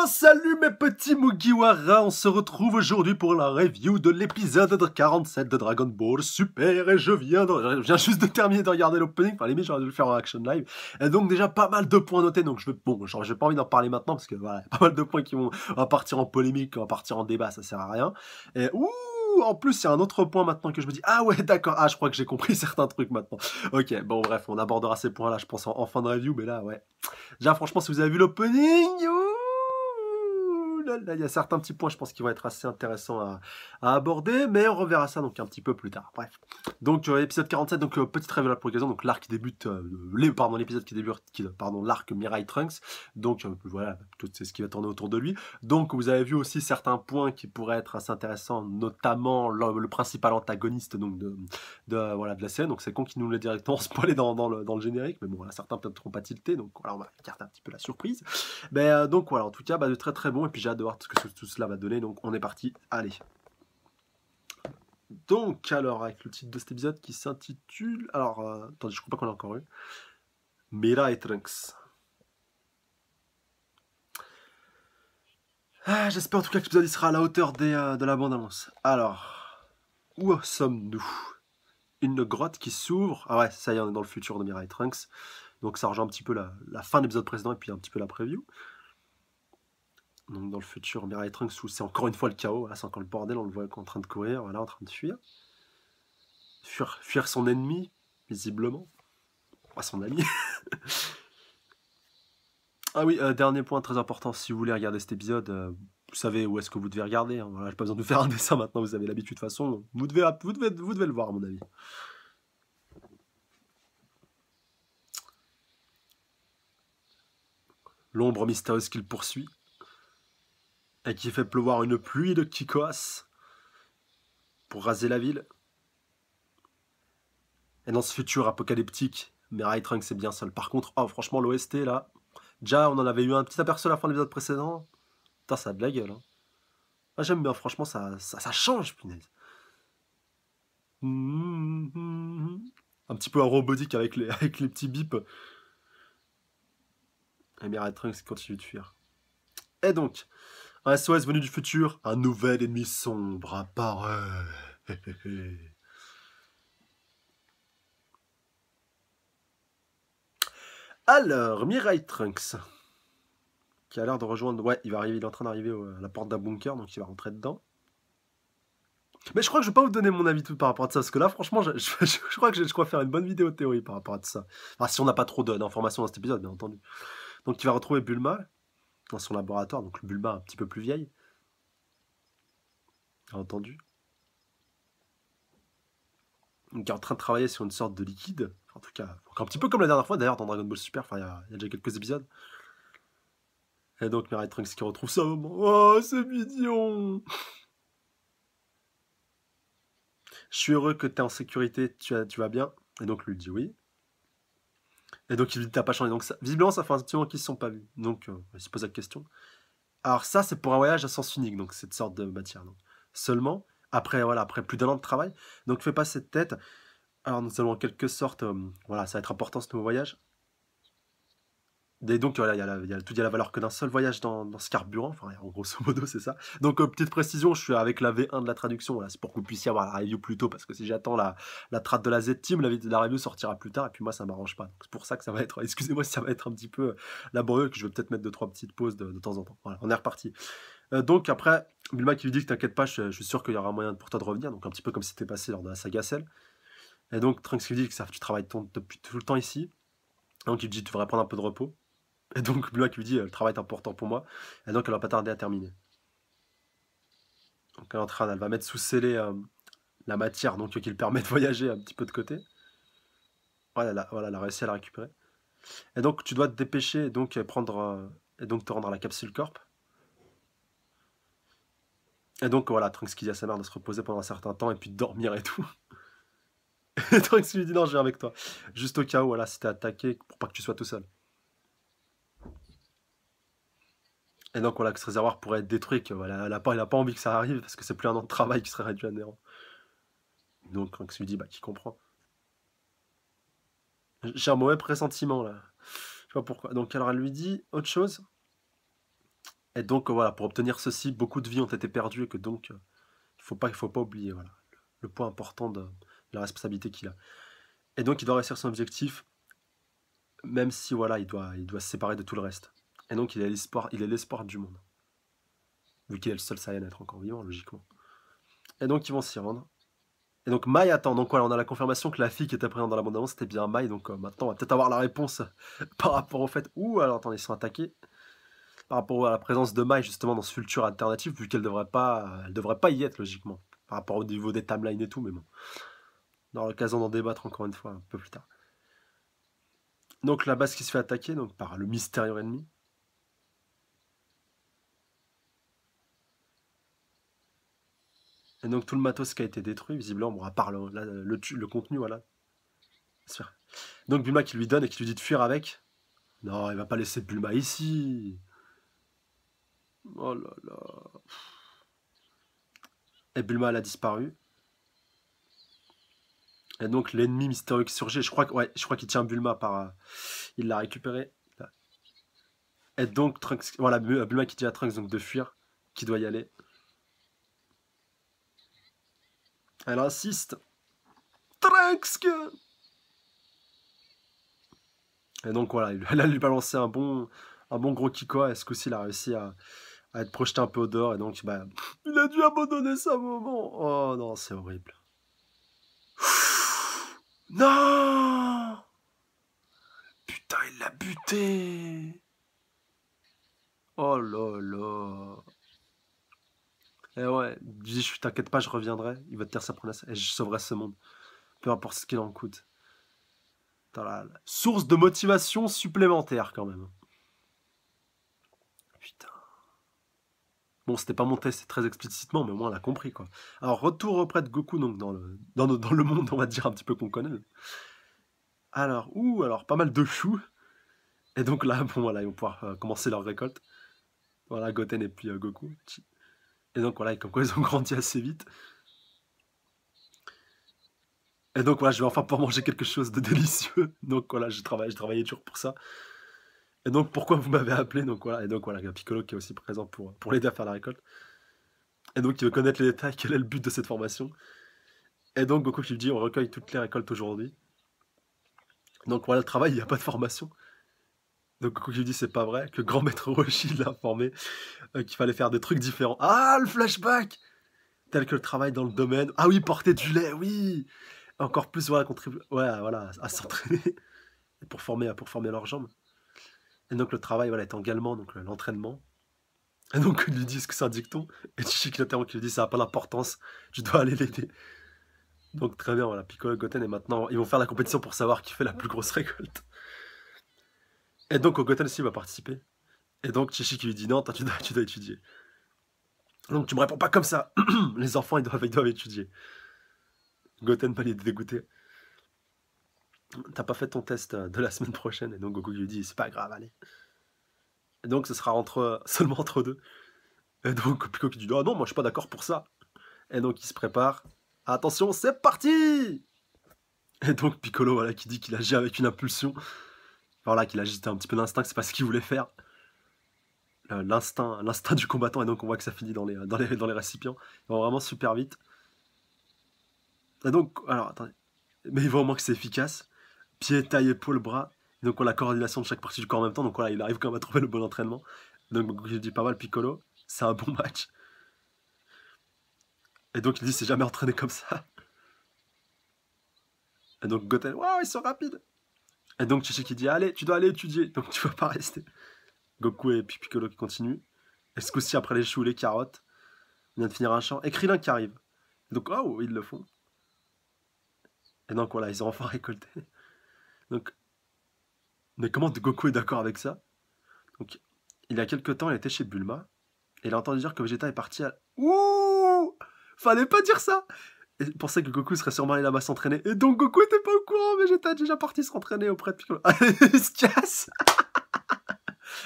Salut mes petits Mugiwara, on se retrouve aujourd'hui pour la review de l'épisode 47 de Dragon Ball Super et je viens juste de terminer de regarder l'opening, enfin limite j'aurais dû le faire en action live, et donc déjà pas mal de points notés, donc j'ai pas envie d'en parler maintenant parce que voilà, pas mal de points qui vont, on va partir en polémique, on va partir en débat, ça sert à rien, et en plus, il y a un autre point maintenant que je me dis, ah ouais, d'accord, je crois que j'ai compris certains trucs maintenant. Ok, bon, bref, on abordera ces points-là, je pense, en fin de review, mais là, ouais. Déjà, franchement, si vous avez vu l'opening, il y a certains petits points, je pense, qui vont être assez intéressants à aborder, mais on reverra ça donc un petit peu plus tard. Bref. Donc, épisode 47, donc petite révélation pour l'occasion, donc l'arc qui débute, l'épisode qui débute, l'arc Mirai Trunks. Donc, voilà, tout c'est ce qui va tourner autour de lui. Donc, vous avez vu aussi certains points qui pourraient être assez intéressants, notamment le principal antagoniste donc de la série. Donc, c'est con qui nous l'a directement spoilé dans le générique, mais bon, voilà, certains peut-être n'ont pas tilté, donc voilà, on va écarter un petit peu la surprise. Mais donc voilà, en tout cas, de très très bon, et puis j'ai hâte de voir ce que tout cela va donner, donc on est parti, allez. Donc, alors, avec le titre de cet épisode qui s'intitule... Alors, attendez, je crois pas qu'on l'a encore eu. Mirai Trunks. J'espère en tout cas que l'épisode sera à la hauteur de la bande-annonce. Alors, où sommes-nous? Une grotte qui s'ouvre. Ah ouais, ça y est, on est dans le futur de Mirai Trunks. Donc ça rejoint un petit peu la fin de l'épisode précédent et puis un petit peu la preview. Donc dans le futur, Mirai Trunks, où c'est encore une fois le chaos, voilà, c'est encore le bordel, on le voit en train de courir, voilà, en train de fuir. Fuir son ennemi, visiblement. Pas son ami. Ah oui, dernier point très important, si vous voulez regarder cet épisode, vous savez où est-ce que vous devez regarder. Hein, voilà, j'ai pas besoin de vous faire un dessin maintenant, vous avez l'habitude de toute façon. Vous devez le voir à mon avis. L'ombre mystérieuse qui le poursuit. Et qui fait pleuvoir une pluie de Kikoas pour raser la ville. Et dans ce futur apocalyptique, Mirai Trunks est bien seul. Par contre, franchement, l'OST là, déjà on en avait eu un petit aperçu à la fin de l'épisode précédent. Putain, ça a de la gueule. Hein. Ah, j'aime bien, franchement, ça change, punaise. Un petit peu un robotique avec les petits bips. Et Mirai Trunks continue de fuir. Et donc, un SOS venu du futur, un nouvel ennemi sombre apparaît. Alors, Mirai Trunks, qui a l'air de rejoindre... Ouais, il est en train d'arriver à la porte d'un bunker, donc il va rentrer dedans. Mais je crois que je vais pas vous donner mon avis tout par rapport à ça, parce que là, franchement, je crois que je crois faire une bonne vidéo théorie par rapport à ça. Enfin, si on n'a pas trop d'informations dans cet épisode, bien entendu. Donc, il va retrouver Bulma dans son laboratoire, donc le Bulma un petit peu plus vieille. Bien entendu. Donc, il est en train de travailler sur une sorte de liquide. En tout cas, un petit peu comme la dernière fois, d'ailleurs, dans Dragon Ball Super, enfin, il y a déjà quelques épisodes. Et donc, Mirai Trunks qui retrouve sa maman. Oh, c'est mignon! Je suis heureux que tu es en sécurité, tu vas bien. Et donc, lui dit oui. Et donc, il lui dit, t'as pas changé. Donc, visiblement, ça fait un petit moment qu'ils ne se sont pas vus. Donc, il se pose la question. Alors, ça, c'est pour un voyage à sens unique, donc cette sorte de matière. Donc. Seulement, après plus d'1 an de travail, donc fais pas cette tête. Alors, nous allons en quelque sorte, voilà, ça va être important ce nouveau voyage. Et donc, voilà, il y a la valeur que d'un seul voyage dans ce carburant. Enfin, en grosso modo, c'est ça. Donc, petite précision, je suis avec la V1 de la traduction. Voilà, c'est pour que vous puissiez avoir la review plus tôt. Parce que si j'attends la trad de la Z-Team, la review sortira plus tard. Et puis moi, ça m'arrange pas. C'est pour ça que ça va être... Excusez-moi si ça va être un petit peu laborieux. Que je vais peut-être mettre 2-3 petites pauses de temps en temps. Voilà, on est reparti. Donc, après, Bulma qui lui dit que t'inquiète pas, je suis sûr qu'il y aura moyen pour toi de revenir. Donc, un petit peu comme c'était passé lors de la saga Cell. Et donc, Trunks lui dit que tu travailles depuis tout le temps ici. Donc, il lui dit tu devrais prendre un peu de repos. Et donc, Bulma qui lui dit, le travail est important pour moi. Et donc, elle va pas tarder à terminer. Donc, elle va mettre sous scellé la matière donc, qui lui permet de voyager un petit peu de côté. Voilà, elle a réussi à la récupérer. Et donc, tu dois te dépêcher et donc, et donc te rendre à la capsule corp. Et donc, voilà, Trunks qui dit à sa mère de se reposer pendant un certain temps et puis de dormir et tout. Et Trunks lui dit, non, je viens avec toi. Juste au cas où, voilà, si t'es attaqué, pour pas que tu sois tout seul. Et donc voilà, que ce réservoir pourrait être détruit, que voilà, il a pas envie que ça arrive, parce que c'est plus 1 an de travail qui serait réduit à néant. Donc Trunks lui dit, qui comprend. J'ai un mauvais pressentiment là. Je sais pas pourquoi. Donc alors elle lui dit autre chose. Et donc, voilà, pour obtenir ceci, beaucoup de vies ont été perdues et que donc, il faut pas oublier, voilà, le point important de la responsabilité qu'il a. Et donc, il doit réussir son objectif, même si, voilà, il doit se séparer de tout le reste. Et donc, il est l'espoir du monde. Vu qu'il est le seul Saiyan à être encore vivant, logiquement. Et donc, ils vont s'y rendre. Et donc, Mai attend. Donc, voilà, on a la confirmation que la fille qui était présente dans la bande-annonce, c'était bien Mai. Donc, maintenant, on va peut-être avoir la réponse par rapport au fait. Ouh, alors, attendez, ils sont attaqués. Par rapport à la présence de Mai, justement, dans ce futur alternatif, vu qu'elle devrait pas y être, logiquement. Par rapport au niveau des timelines et tout, mais bon. On aura l'occasion d'en débattre encore une fois, un peu plus tard. Donc, la base qui se fait attaquer donc, par le mystérieux ennemi. Et donc, tout le matos qui a été détruit, visiblement, bon, à part le contenu, voilà. Donc, Bulma qui lui donne et qui lui dit de fuir avec. Non, il va pas laisser Bulma ici. Oh là là. Et Bulma, elle a disparu. Et donc, l'ennemi mystérieux qui surgit, je crois qu'il tient Bulma par... il l'a récupéré. Et donc, Trunks, voilà, Bulma qui dit à Trunks donc, de fuir, qui doit y aller. Elle insiste. Trunks! Et donc, voilà, elle a lui balancé un bon gros Kikoa. Et ce coup-ci, il a réussi à être projeté un peu au dehors. Et donc, bah, il a dû abandonner sa maman. Oh non, c'est horrible. Non! Putain, il l'a buté! Oh là là! Et ouais, dis, t'inquiète pas, je reviendrai. Il va te dire sa promesse et je sauverai ce monde. Peu importe ce qu'il en coûte. Source de motivation supplémentaire quand même. Putain. Bon, c'était pas monté très explicitement, mais au moins on l'a compris quoi. Alors, retour auprès de Goku, donc dans le monde, on va dire un petit peu qu'on connaît. Alors, pas mal de choux. Et donc là, bon voilà, ils vont pouvoir commencer leur récolte. Voilà, Goten et puis Goku. Et donc voilà, comme quoi ils ont grandi assez vite. Et donc voilà, je vais enfin pouvoir manger quelque chose de délicieux. Donc voilà, je travaillais dur pour ça. Et donc pourquoi vous m'avez appelé? Donc voilà, et donc voilà, il y a Piccolo qui est aussi présent pour l'aider à faire la récolte. Et donc il veut connaître les détails, quel est le but de cette formation. Et donc Goku qui lui dit on recueille toutes les récoltes aujourd'hui. Donc voilà le travail, il n'y a pas de formation. Donc Goku qui lui dit c'est pas vrai, que grand maître Roshi l'a informé qu'il fallait faire des trucs différents. Ah le flashback! Tel que le travail dans le domaine. Ah oui, porter du lait, oui! Encore plus voilà, contribuer voilà, à s'entraîner pour former leurs jambes. Et donc le travail voilà, est également donc l'entraînement. Et donc ils lui disent que c'est un dicton. Et Chichi qui l'interrompt qui lui dit ça n'a pas d'importance, tu dois aller l'aider. Donc très bien, voilà, Piccolo et Goten et maintenant ils vont faire la compétition pour savoir qui fait la plus grosse récolte. Et donc Goten aussi va participer. Et donc Chichi qui lui dit non, toi tu dois étudier. Donc tu me réponds pas comme ça. Les enfants ils doivent étudier. Goten pas les dégoûter. T'as pas fait ton test de la semaine prochaine. Et donc Goku lui dit c'est pas grave, allez. Et donc ce sera seulement entre deux. Et donc Piccolo qui dit ah non, moi je suis pas d'accord pour ça. Et donc il se prépare. Attention, c'est parti! Et donc Piccolo voilà, qui dit qu'il agit avec une impulsion. Voilà, qu'il agit un petit peu d'instinct, que c'est pas ce qu'il voulait faire. L'instinct du combattant, et donc on voit que ça finit dans les récipients. Il va vraiment super vite. Et donc, alors attendez. Mais il voit au moins que c'est efficace. Pied, taille, épaule, bras. Et donc on a la coordination de chaque partie du corps en même temps. Donc voilà, il arrive quand même à trouver le bon entraînement. Donc je dis pas mal Piccolo. C'est un bon match. Et donc il dit c'est jamais entraîné comme ça. Et donc Goten, waouh, ils sont rapides. Et donc Chichi qui dit allez, tu dois aller étudier. Donc tu vas pas rester. Goku et puis Piccolo qui continuent. Et ce coup-ci, après les choux, les carottes, on vient de finir un champ. Et Krillin qui arrive. Et donc, oh, ils le font. Et donc voilà, ils ont enfin récolté. Donc, mais comment Goku est d'accord avec ça? Donc, il y a quelques temps, il était chez Bulma. Et il a entendu dire que Vegeta est parti à... Ouh! Fallait pas dire ça! Et il pensait que Goku serait sûrement allé là-bas s'entraîner. Et donc Goku était pas au courant, Vegeta est déjà parti s'entraîner auprès de Piccolo. Il se casse!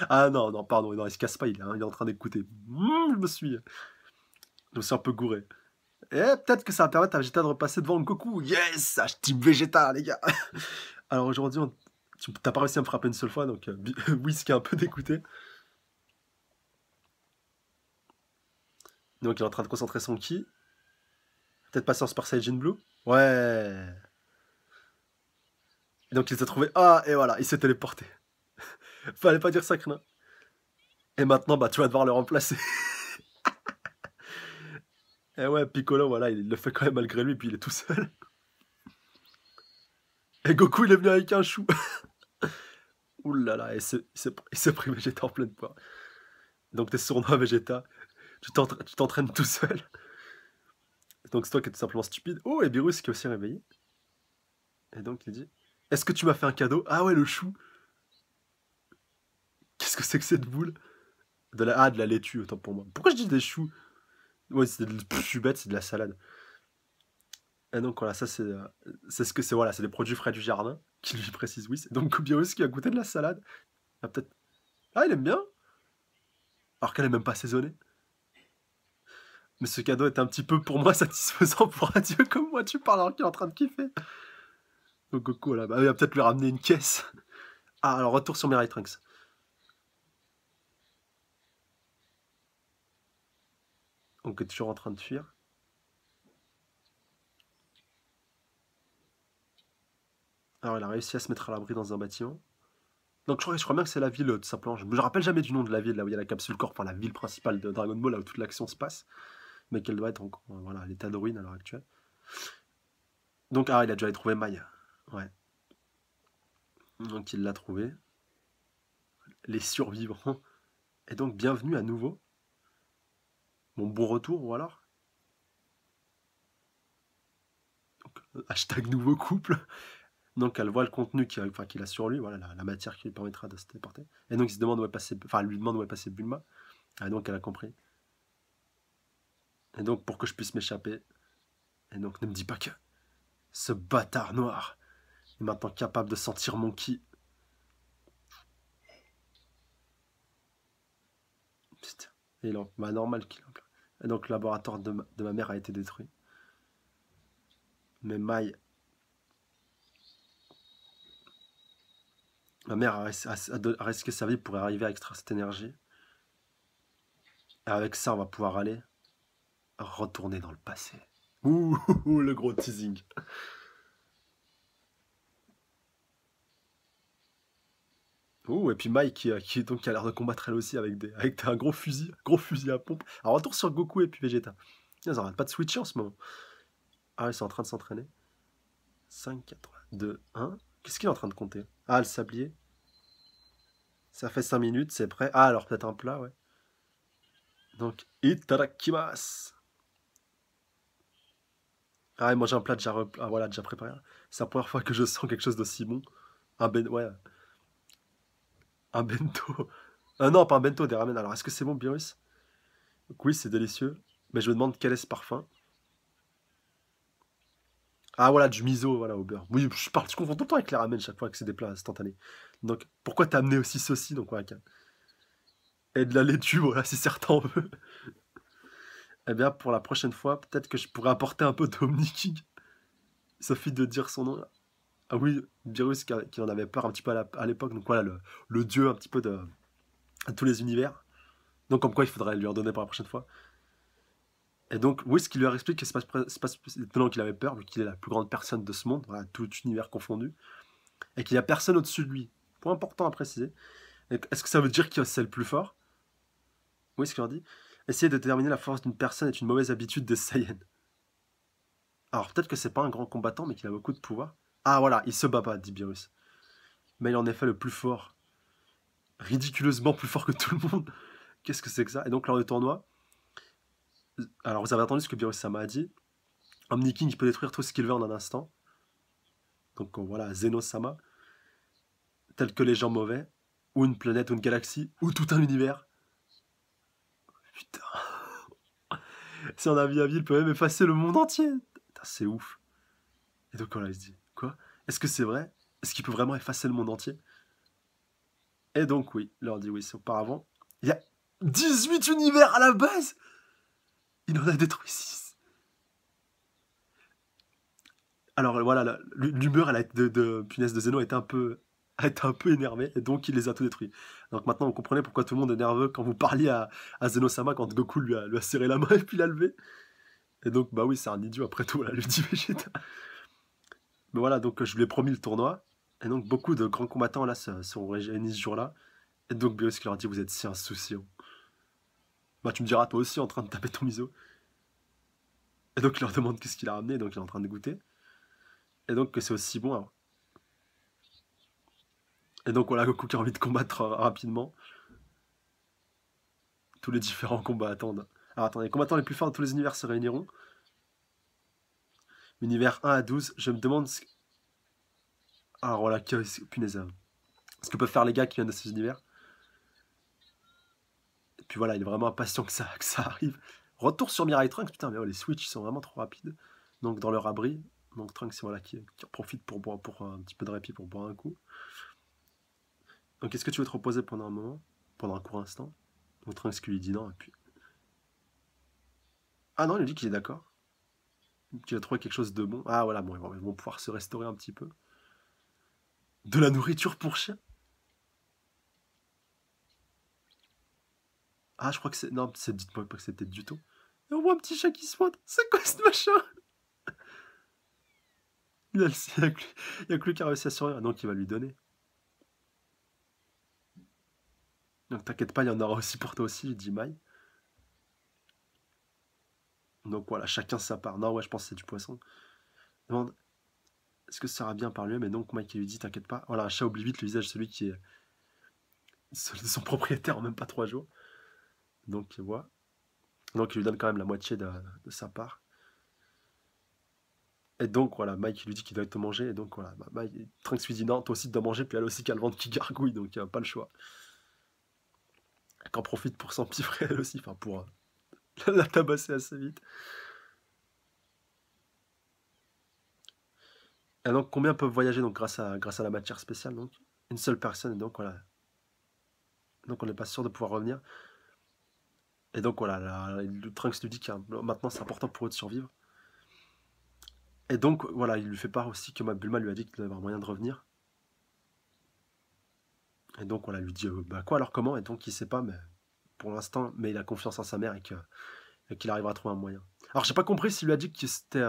Ah non, non, pardon, non, il se casse pas, il est en train d'écouter. Je me suis un peu gouré. Et peut-être que ça va permettre à Vegeta de repasser devant Goku. Yes! Team Vegeta, les gars! Alors aujourd'hui, t'as pas réussi à me frapper une seule fois, donc Whis qui est un peu dégoûté. Donc il est en train de concentrer son ki. Peut-être passer en Super Saiyan Blue. Ouais. Et donc il s'est trouvé. Ah, et voilà, il s'est téléporté. Fallait pas dire ça, Krillin. Et maintenant, bah, tu vas devoir le remplacer. Et ouais, Piccolo, voilà, il le fait quand même malgré lui, puis il est tout seul. Et Goku, il est venu avec un chou. Ouh là là, il s'est pris Vegeta en pleine poire. Donc t'es sournois, Vegeta. Tu t'entraînes tout seul. Donc c'est toi qui es tout simplement stupide. Oh, et Beerus qui est aussi réveillé. Et donc il dit, est-ce que tu m'as fait un cadeau? Ah ouais, le chou. Qu'est-ce que c'est que cette boule? De la laitue, autant pour moi. Pourquoi je dis des choux? Ouais, je suis bête, c'est de la salade. Et donc voilà, ça c'est ce que c'est, voilà, c'est des produits frais du jardin qui lui précisent oui. Donc Beerus qui a goûté de la salade. Ah, peut-être. Ah, il aime bien. Alors qu'elle est même pas assaisonnée. Mais ce cadeau est un petit peu pour moi satisfaisant pour un dieu comme moi. Tu parles alors qu'il est en train de kiffer. Donc Goku là, bah, il va peut-être lui ramener une caisse. Ah, alors retour sur Mirai Trunks. Donc est toujours en train de fuir. Alors il a réussi à se mettre à l'abri dans un bâtiment. Donc je crois bien que c'est la ville, tout simplement. Je me rappelle jamais du nom de la ville, là où il y a la capsule corps, enfin la ville principale de Dragon Ball, là où toute l'action se passe. Mais qu'elle doit être encore, voilà, à l'état de ruine à l'heure actuelle. Donc, ah, il a déjà trouvé Maya. Ouais. Donc il l'a trouvé. Les survivants. Et donc bienvenue à nouveau. Mon bon retour, ou alors hashtag nouveau couple. Donc elle voit le contenu qu'il a sur lui, voilà, la matière qui lui permettra de se téléporter. Et donc il se demande où est passé, enfin elle lui demande où est passé Bulma. Et donc elle a compris. Et donc pour que je puisse m'échapper. Et donc ne me dis pas que ce bâtard noir est maintenant capable de sentir mon ki. Putain. Et là, bah normal qu'il en pleure. Et donc le laboratoire de ma mère a été détruit. Mais Mai, ma mère a risqué sa vie pour arriver à extraire cette énergie. Et avec ça, on va pouvoir aller retourner dans le passé. Ouh, le gros teasing. Ouh, et puis Mai donc, qui a l'air de combattre elle aussi avec un gros fusil à pompe. Alors retour sur Goku et puis Vegeta. Ils n'arrêtent pas de switcher en ce moment. Ah, ils sont en train de s'entraîner. 5, 4, 2, 1. Qu'est-ce qu'il est en train de compter? Ah, le sablier. Ça fait 5 minutes, c'est prêt. Ah, alors peut-être un plat, ouais. Donc, itadakimasu. Ah, et moi j'ai un plat voilà, déjà préparé. C'est la première fois que je sens quelque chose d'aussi bon. Ouais, un bento. Non, pas un bento, des ramen. Alors, est-ce que c'est bon, Beerus? Donc, oui, c'est délicieux. Mais je me demande quel est ce parfum. Ah, voilà, du miso, voilà, au beurre. Oui, je confonds tout le temps avec les ramen chaque fois que c'est des plats instantanés. Donc, pourquoi t'as amené aussi ceci? Donc, voilà, et de la laitue, voilà, si certains en veulent. Eh bien, pour la prochaine fois, peut-être que je pourrais apporter un peu d'Omni-King. Il suffit de dire son nom. Ah oui, Beerus qui en avait peur un petit peu à l'époque. Donc, voilà, le dieu un petit peu de tous les univers. Donc, comme quoi, il faudrait lui en donner pour la prochaine fois. Et donc, oui, ce qu'il leur explique que c'est pas étonnant qu'il avait peur, vu qu'il est la plus grande personne de ce monde, voilà, tout univers confondu, et qu'il n'y a personne au-dessus de lui. Point important à préciser. Est-ce que ça veut dire que c'est le plus fort? Oui, ce qu'il leur dit. Essayer de déterminer la force d'une personne est une mauvaise habitude des Saiyans. Alors, peut-être que c'est pas un grand combattant, mais qu'il a beaucoup de pouvoir. Ah, voilà, il se bat pas, dit Beerus. Mais il est en effet le plus fort. Ridiculeusement plus fort que tout le monde. Qu'est-ce que c'est que ça? Et donc, lors du tournoi, alors vous avez entendu ce que Beerus Sama a dit. Omni King peut détruire tout ce qu'il veut en un instant. Donc voilà, Zeno-sama, tel que les gens mauvais, ou une planète, ou une galaxie, ou tout un univers. Putain. Si on a vie à vie, il peut même effacer le monde entier. Putain, c'est ouf. Et donc voilà, il se dit, quoi? Est-ce que c'est vrai? Est-ce qu'il peut vraiment effacer le monde entier? Et donc oui, il leur dit oui, c'est auparavant. Il y a 18 univers à la base. Il en a détruit 6. Alors voilà, l'humeur de Punaise de Zeno était un peu à être un peu énervé, et donc il les a tout détruits. Donc maintenant, vous comprenez pourquoi tout le monde est nerveux quand vous parliez à Zeno-sama, quand Goku lui a serré la main et puis l'a levé. Et donc, bah oui, c'est un idiot après tout, là, lui dit Vegeta. Mais voilà, donc je lui ai promis le tournoi, et donc beaucoup de grands combattants là sont réunis ce jour-là, et donc Bios qui leur dit vous êtes si insouciants. Bah tu me diras toi aussi en train de taper ton miso. Et donc il leur demande qu'est-ce qu'il a ramené, donc il est en train de goûter. Et donc que c'est aussi bon. Alors. Et donc voilà, Goku qui a envie de combattre rapidement. Tous les différents combats attendent. Alors attendez, les combattants les plus forts de tous les univers se réuniront. Univers 1 à 12, je me demande... Alors voilà, punaise. Ce que peuvent faire les gars qui viennent de ces univers. Et puis voilà, il est vraiment impatient que ça arrive. Retour sur Mirai Trunks, putain, mais oh, les Switch sont vraiment trop rapides. Donc dans leur abri, donc Trunks voilà, qui en profite pour un petit peu de répit pour boire un coup. Donc est-ce que tu veux te reposer pendant un moment, pendant un court instant? Donc Trunks qui lui dit non, et puis... Ah non, il lui dit qu'il est d'accord, qu'il a trouvé quelque chose de bon. Ah voilà, bon, ils vont pouvoir se restaurer un petit peu. De la nourriture pour chien? Ah, je crois que c'est... Non, dites-moi pas que c'était du tout. Et on voit un petit chat qui se pointe. C'est quoi ce machin? Il y a que lui qui a réussi à survivre, donc il va lui donner. Donc t'inquiète pas, il y en aura aussi pour toi aussi, dit Mai. Donc voilà, chacun sa part. Non, ouais, je pense que c'est du poisson. Demande, est-ce que ça ira bien par lui? Mais donc Mike lui dit, t'inquiète pas. Voilà, un chat oublie vite le visage de celui qui est son propriétaire en même pas 3 jours. Donc il voit. Donc il lui donne quand même la moitié de sa part. Et donc voilà, Mike lui dit qu'il doit te manger. Et donc voilà, Trunks lui dit non, toi aussi tu dois manger. Puis elle aussi qui a le ventre qui gargouille, donc il n'y a pas le choix. Elle en profite pour s'empiffrer elle aussi, enfin pour la tabasser assez vite. Et donc combien peuvent voyager donc grâce à la matière spéciale donc une seule personne, et donc voilà. Donc on n'est pas sûr de pouvoir revenir. Et donc voilà, le Trunks lui dit que maintenant c'est important pour eux de survivre. Et donc voilà, il lui fait part aussi que Bulma lui a dit qu'il devait avoir moyen de revenir. Et donc voilà, il lui dit bah quoi alors comment? Et donc il sait pas, mais pour l'instant, mais il a confiance en sa mère et qu'il arrivera à trouver un moyen. Alors j'ai pas compris s'il lui a dit que c'était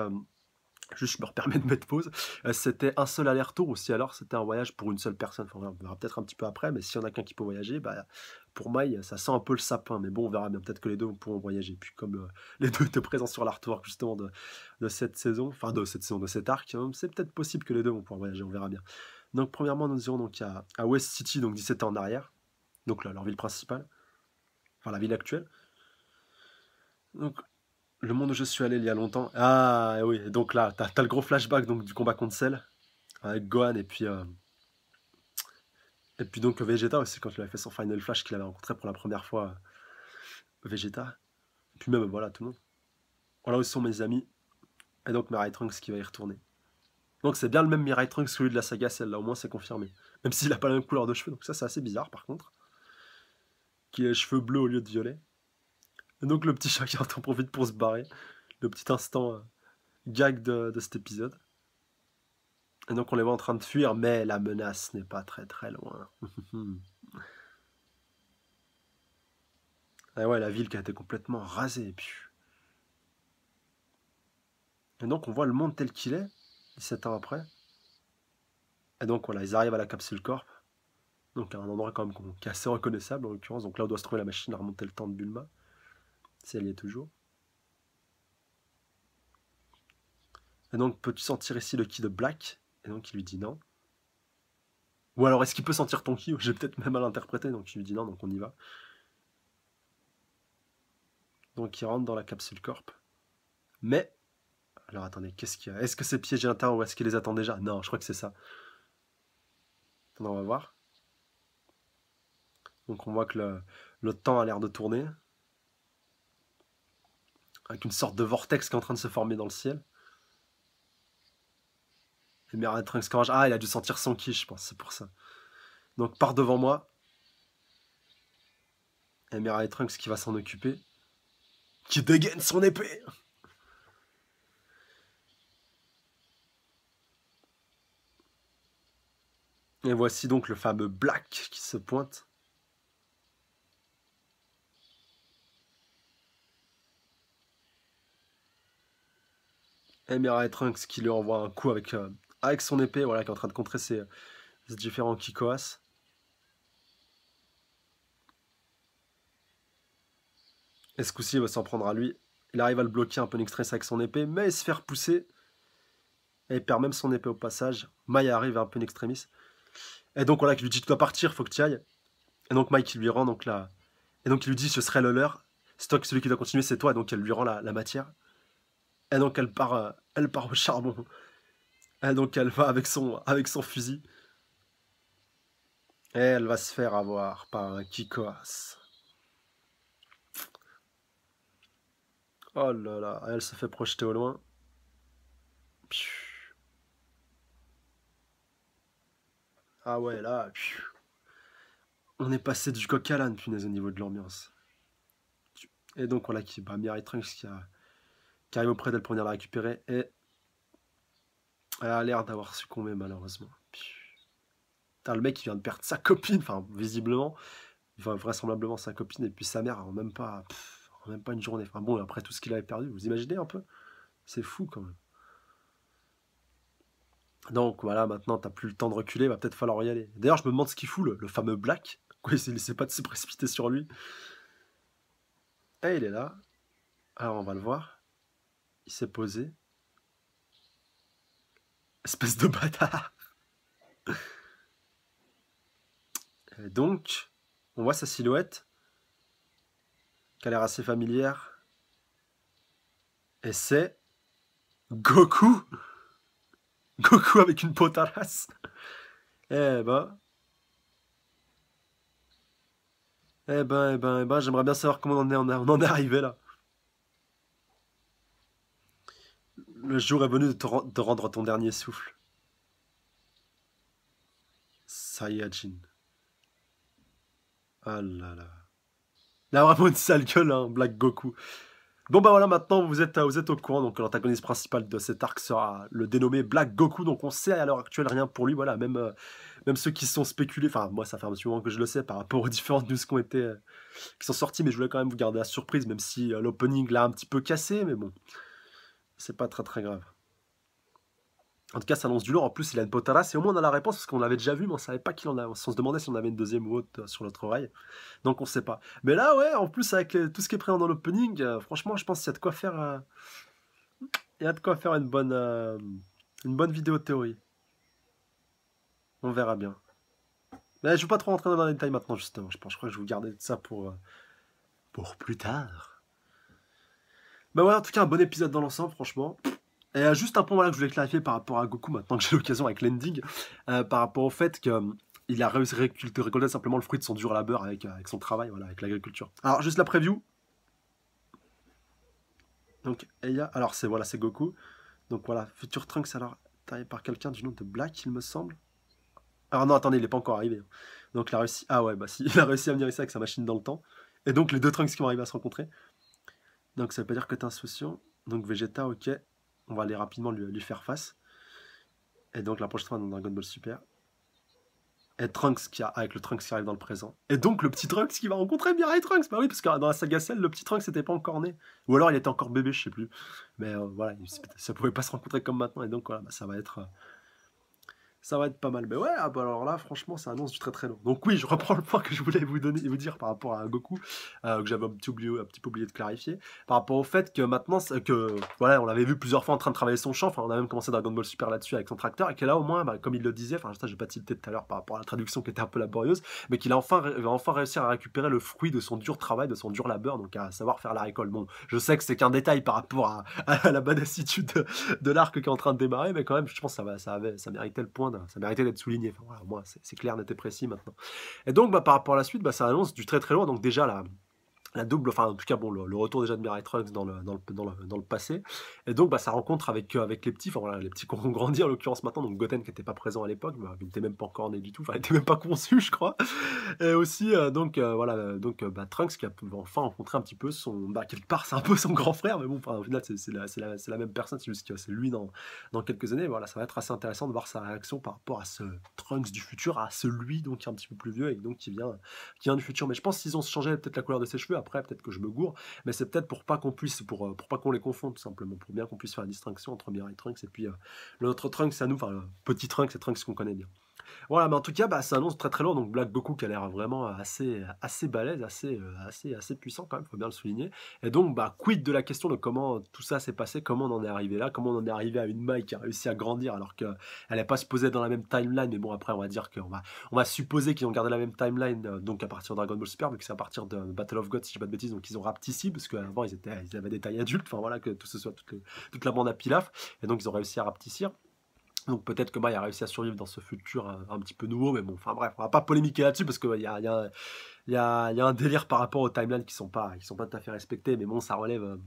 juste, je me permets de mettre pause. C'était un seul aller-retour ou si alors c'était un voyage pour une seule personne. Enfin, on verra peut-être un petit peu après, mais s'il y en a qu'un qui peut voyager, bah, pour Mai, ça sent un peu le sapin. Mais bon, on verra bien. Peut-être que les deux pourront voyager. Puis comme les deux étaient présents sur l'artwork justement de cette saison, enfin de cette saison, de cet arc, c'est peut-être possible que les deux vont pouvoir voyager. On verra bien. Donc premièrement, nous irons donc à West City, donc 17 ans en arrière. Donc là, leur ville principale. Enfin, la ville actuelle. Donc le monde où je suis allé il y a longtemps. Ah oui, donc là, t'as le gros flashback donc, du combat contre Cell avec Gohan et puis donc Vegeta aussi quand il avait fait son Final Flash qu'il avait rencontré pour la première fois Vegeta. Et puis même voilà tout le monde. Voilà où sont mes amis. Et donc Mirai Trunks qui va y retourner. Donc c'est bien le même Mirai Trunks que celui de la saga Cell, là au moins c'est confirmé. Même s'il a pas la même couleur de cheveux, donc ça c'est assez bizarre par contre. Qu'il ait les cheveux bleus au lieu de violet. Et donc le petit chat qui en profite pour se barrer. Le petit instant gag de cet épisode. Et donc on les voit en train de fuir, mais la menace n'est pas très très loin. Et ouais, la ville qui a été complètement rasée. Et donc on voit le monde tel qu'il est, 17 ans après. Et donc voilà, ils arrivent à la capsule Corp. Donc à un endroit quand même qui est assez reconnaissable en l'occurrence. Donc là où doit se trouver la machine à remonter le temps de Bulma. Si elle y est toujours. Et donc peux-tu sentir ici le ki de Black? Et donc il lui dit non. Ou alors est-ce qu'il peut sentir ton ki? J'ai peut-être même mal interprété, donc il lui dit non, donc on y va. Donc il rentre dans la capsule Corp. Mais, alors attendez, qu'est-ce qu'il y a? Est-ce que c'est piégé à l'intérieur ou est-ce qu'il les attend déjà? Non, je crois que c'est ça. Attendez, on va voir. Donc on voit que le temps a l'air de tourner. Avec une sorte de vortex qui est en train de se former dans le ciel. Et Mirai Trunks Courage, ah il a dû sentir son ki je pense, c'est pour ça. Donc par devant moi. Et Mirai Trunks qui va s'en occuper. Qui dégaine son épée. Et voici donc le fameux Black qui se pointe. Et Mirai Trunks qui lui envoie un coup avec son épée, voilà, qui est en train de contrer ces différents Kikoas. Et ce coup-ci, il va s'en prendre à lui. Il arrive à le bloquer un peu extrême avec son épée, mais il se fait repousser. Et il perd même son épée au passage. Mai arrive un peu extremis. Et donc voilà, il lui dit tu dois partir, faut que tu ailles. Et donc Mike il lui rend donc là. Et donc il lui dit ce serait le leur. C'est toi celui qui doit continuer, c'est toi. Et donc elle lui rend la matière. Et donc elle part au charbon. Et donc elle va avec son fusil. Et elle va se faire avoir par un Kikoas. Oh là là, elle se fait projeter au loin. Ah ouais, là, on est passé du coq à l'âne, punaise, au niveau de l'ambiance. Et donc voilà, Mirai Trunks qui arrive auprès d'elle pour venir la récupérer. Et elle a l'air d'avoir succombé, malheureusement. Putain, le mec, il vient de perdre sa copine, enfin, visiblement. Enfin, vraisemblablement sa copine, et puis sa mère en même pas, une journée. Enfin bon, après tout ce qu'il avait perdu, vous imaginez un peu? C'est fou quand même. Donc voilà, maintenant t'as plus le temps de reculer, va peut-être falloir y aller. D'ailleurs, je me demande ce qu'il fout, le fameux Black. Quoi, il essaie pas de se précipiter sur lui. Et il est là. Alors on va le voir. Il s'est posé. Espèce de bâtard. Et donc, on voit sa silhouette, qui a l'air assez familière. Et c'est Goku. Goku avec une potarasse. Eh ben. J'aimerais bien savoir comment on en est arrivé là. Le jour est venu de te rendre ton dernier souffle. Saiyajin. Ah là là. Il a vraiment une sale gueule, hein, Black Goku. Bon bah voilà, maintenant vous êtes au courant, donc l'antagoniste principal de cet arc sera le dénommé Black Goku, donc on sait à l'heure actuelle rien pour lui, voilà, même ceux qui sont spéculés, enfin moi ça fait un petit moment que je le sais par rapport aux différentes news qui sont sorties, mais je voulais quand même vous garder la surprise, même si l'opening l'a un petit peu cassé, mais bon, c'est pas très très grave. En tout cas, ça annonce du lourd. En plus, il a une potarasse. Et au moins, on a la réponse parce qu'on l'avait déjà vu, mais on savait pas qu'il en a. On se demandait si on avait une deuxième ou autre sur notre oreille. Donc, on sait pas. Mais là, ouais, en plus, avec tout ce qui est présent dans l'opening, franchement, je pense qu'il y a de quoi faire. Il y a de quoi faire une bonne vidéo théorie. On verra bien. Mais je ne veux pas trop rentrer dans les détails maintenant, justement. Je crois que je vais vous garder ça pour plus tard. Bah ouais, en tout cas, un bon épisode dans l'ensemble, franchement. Et juste un point voilà, que je voulais clarifier par rapport à Goku, maintenant que j'ai l'occasion avec l'ending, par rapport au fait qu'il a réussi à récolter simplement le fruit de son dur labeur avec son travail, voilà, avec l'agriculture. Alors, juste la preview. Donc, Eya, alors c'est voilà, c'est Goku. Donc voilà, Future Trunks, alors, taillé par quelqu'un du nom de Black, il me semble. Alors non, attendez, il n'est pas encore arrivé. Donc, il a réussi. Ah ouais, bah si, il a réussi à venir ici avec sa machine dans le temps. Et donc, les deux Trunks qui vont arriver à se rencontrer. Donc, ça veut pas dire que t'es insouciant. Donc, Vegeta, ok. On va aller rapidement lui faire face. Et donc la prochaine fois dans Dragon Ball Super. Et Trunks avec le Trunks qui arrive dans le présent. Et donc le petit Trunks qui va rencontrer Mirai Trunks. Bah oui, parce que dans la saga Cell, le petit Trunks n'était pas encore né. Ou alors il était encore bébé, je sais plus. Mais voilà, ça pouvait pas se rencontrer comme maintenant. Et donc voilà, bah, ça va être pas mal. Mais ouais, ah bah alors là, franchement, ça annonce du très très long. Donc oui, je reprends le point que je voulais vous dire par rapport à Goku, que j'avais un petit peu oublié de clarifier, par rapport au fait que maintenant, voilà, on l'avait vu plusieurs fois en train de travailler son champ, enfin, on a même commencé Dragon Ball Super là-dessus avec son tracteur, et que là, au moins, bah, comme il le disait, enfin, ça, j'ai pas tilté tout à l'heure par rapport à la traduction qui était un peu laborieuse, mais qu'il va enfin réussir à récupérer le fruit de son dur travail, de son dur labeur, donc à savoir faire la récolte. Bon, je sais que c'est qu'un détail par rapport à la badassitude de l'arc qui est en train de démarrer, mais quand même, je pense que ça méritait le point, ça méritait d'être souligné. Enfin, voilà, moi, c'est clair, net et précis maintenant. Et donc, bah, par rapport à la suite, bah, ça annonce du très très loin. Donc déjà, la double, enfin en tout cas bon, le retour déjà de Mirai Trunks dans le passé. Et donc bah, sa rencontre avec les petits, enfin voilà, les petits qui ont grandi en l'occurrence maintenant, donc Goten qui n'était pas présent à l'époque, bah, il n'était même pas encore né du tout, enfin il n'était même pas conçu je crois. Et aussi voilà, bah, Trunks qui a pu enfin rencontrer un petit peu son, bah, quelque part c'est un peu son grand frère, mais bon, enfin, au final c'est la même personne, c'est juste que c'est lui dans quelques années. Voilà, ça va être assez intéressant de voir sa réaction par rapport à ce Trunks du futur, à celui donc qui est un petit peu plus vieux et donc qui vient du futur. Mais je pense qu'ils ont changé peut-être la couleur de ses cheveux. Après, peut-être que je me gourre, mais c'est peut-être pour pas qu'on les confonde tout simplement, pour bien qu'on puisse faire la distinction entre Mirai Trunks et puis l'autre Trunks, c'est à nous, enfin le petit Trunks, c'est Trunks qu'on connaît bien. Voilà, mais en tout cas, bah, ça annonce très très lourd. Donc Black Goku qui a l'air vraiment assez balèze, assez puissant quand même, faut bien le souligner. Et donc, bah, quid de la question de comment tout ça s'est passé, comment on en est arrivé là, comment on en est arrivé à une Mai qui a réussi à grandir alors qu'elle n'est pas supposée être dans la même timeline. Mais bon, après, on va dire qu'on va supposer qu'ils ont gardé la même timeline, donc à partir de Dragon Ball Super, vu que c'est à partir de Battle of God, si je dis pas de bêtises, donc ils ont rapetissé, parce qu'avant ils avaient des tailles adultes, enfin voilà, que tout ce soit toute la bande à Pilaf, et donc ils ont réussi à rapetissir. Donc peut-être que Mai a réussi à survivre dans ce futur un petit peu nouveau, mais bon, enfin bref, on va pas polémiquer là-dessus parce qu'il y a un délire par rapport aux timelines qui sont pas tout à fait respectés, mais bon, ça relève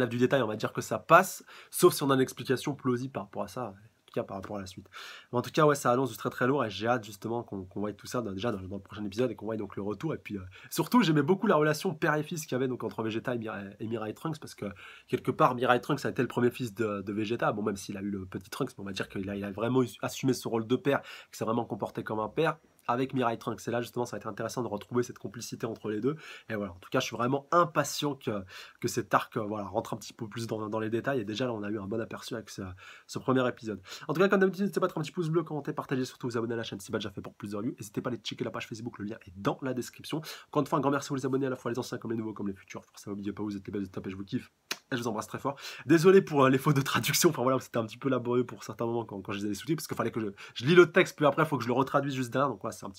du détail, on va dire que ça passe, sauf si on a une explication plausible par rapport à ça, en tout cas par rapport à la suite. Mais en tout cas, ouais, ça annonce du très très lourd et j'ai hâte justement qu'on voit tout ça déjà dans le prochain épisode et qu'on voit donc le retour. Et puis surtout, j'aimais beaucoup la relation père et fils qu'il y avait donc entre Vegeta et Mirai Trunks parce que quelque part, Mirai Trunks a été le premier fils de Vegeta, bon, même s'il a eu le petit Trunks, mais on va dire qu'il a vraiment assumé ce rôle de père, qu'il s'est vraiment comporté comme un père avec Mirai Trunks. Et là, justement, ça va être intéressant de retrouver cette complicité entre les deux. Et voilà, en tout cas, je suis vraiment impatient que cet arc voilà, rentre un petit peu plus dans les détails. Et déjà, là, on a eu un bon aperçu avec ce premier épisode. En tout cas, comme d'habitude, n'hésitez pas à mettre un petit pouce bleu, commenter, partager, surtout vous abonner à la chaîne si ce n'est pas déjà fait pour plus de reviews. N'hésitez pas à aller checker la page Facebook, le lien est dans la description. Encore une fois, un grand merci à vous les abonnés, à la fois les anciens comme les nouveaux, comme les futurs. Pour ça, n'oubliez pas, vous êtes les belles de top et je vous kiffe. Et je vous embrasse très fort. Désolé pour les fautes de traduction. Enfin voilà, c'était un petit peu laborieux pour certains moments quand je les ai sous parce qu'il fallait que je lis le texte, puis après, il faut que je le retraduise juste derrière. Donc voilà, c'est un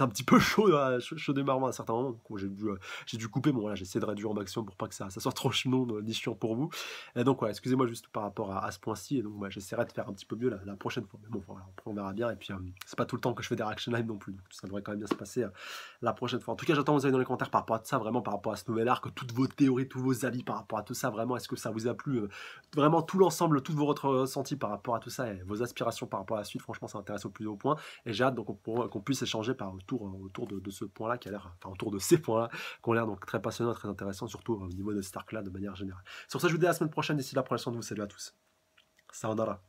petit peu chaud, chaud démarrement à certains moments. Donc j'ai dû couper. Bon voilà, j'essaie de réduire au maximum pour pas que ça soit trop ni chiant pour vous. Et donc voilà, excusez-moi juste par rapport à ce point-ci. Et donc ouais, j'essaierai de faire un petit peu mieux la prochaine fois. Mais bon, voilà, après, on verra bien. Et puis c'est pas tout le temps que je fais des reaction live non plus. Donc ça devrait quand même bien se passer la prochaine fois. En tout cas, j'attends vos avis dans les commentaires par rapport à ça, vraiment par rapport à ce nouvel arc, toutes vos théories, tous vos avis par rapport à tout ça. Vraiment, est-ce que ça vous a plu, vraiment tout l'ensemble, tous vos ressentis par rapport à tout ça et vos aspirations par rapport à la suite. Franchement, ça m'intéresse au plus haut point. Et j'ai hâte donc qu'on puisse échanger autour de ce point-là qui a l'air, enfin autour de ces points-là qui ont l'air donc très passionnants, très intéressants, surtout au niveau de Stark là de manière générale. Sur ça, je vous dis à la semaine prochaine. D'ici là, prenez soin de vous. Salut à tous. Sayonara.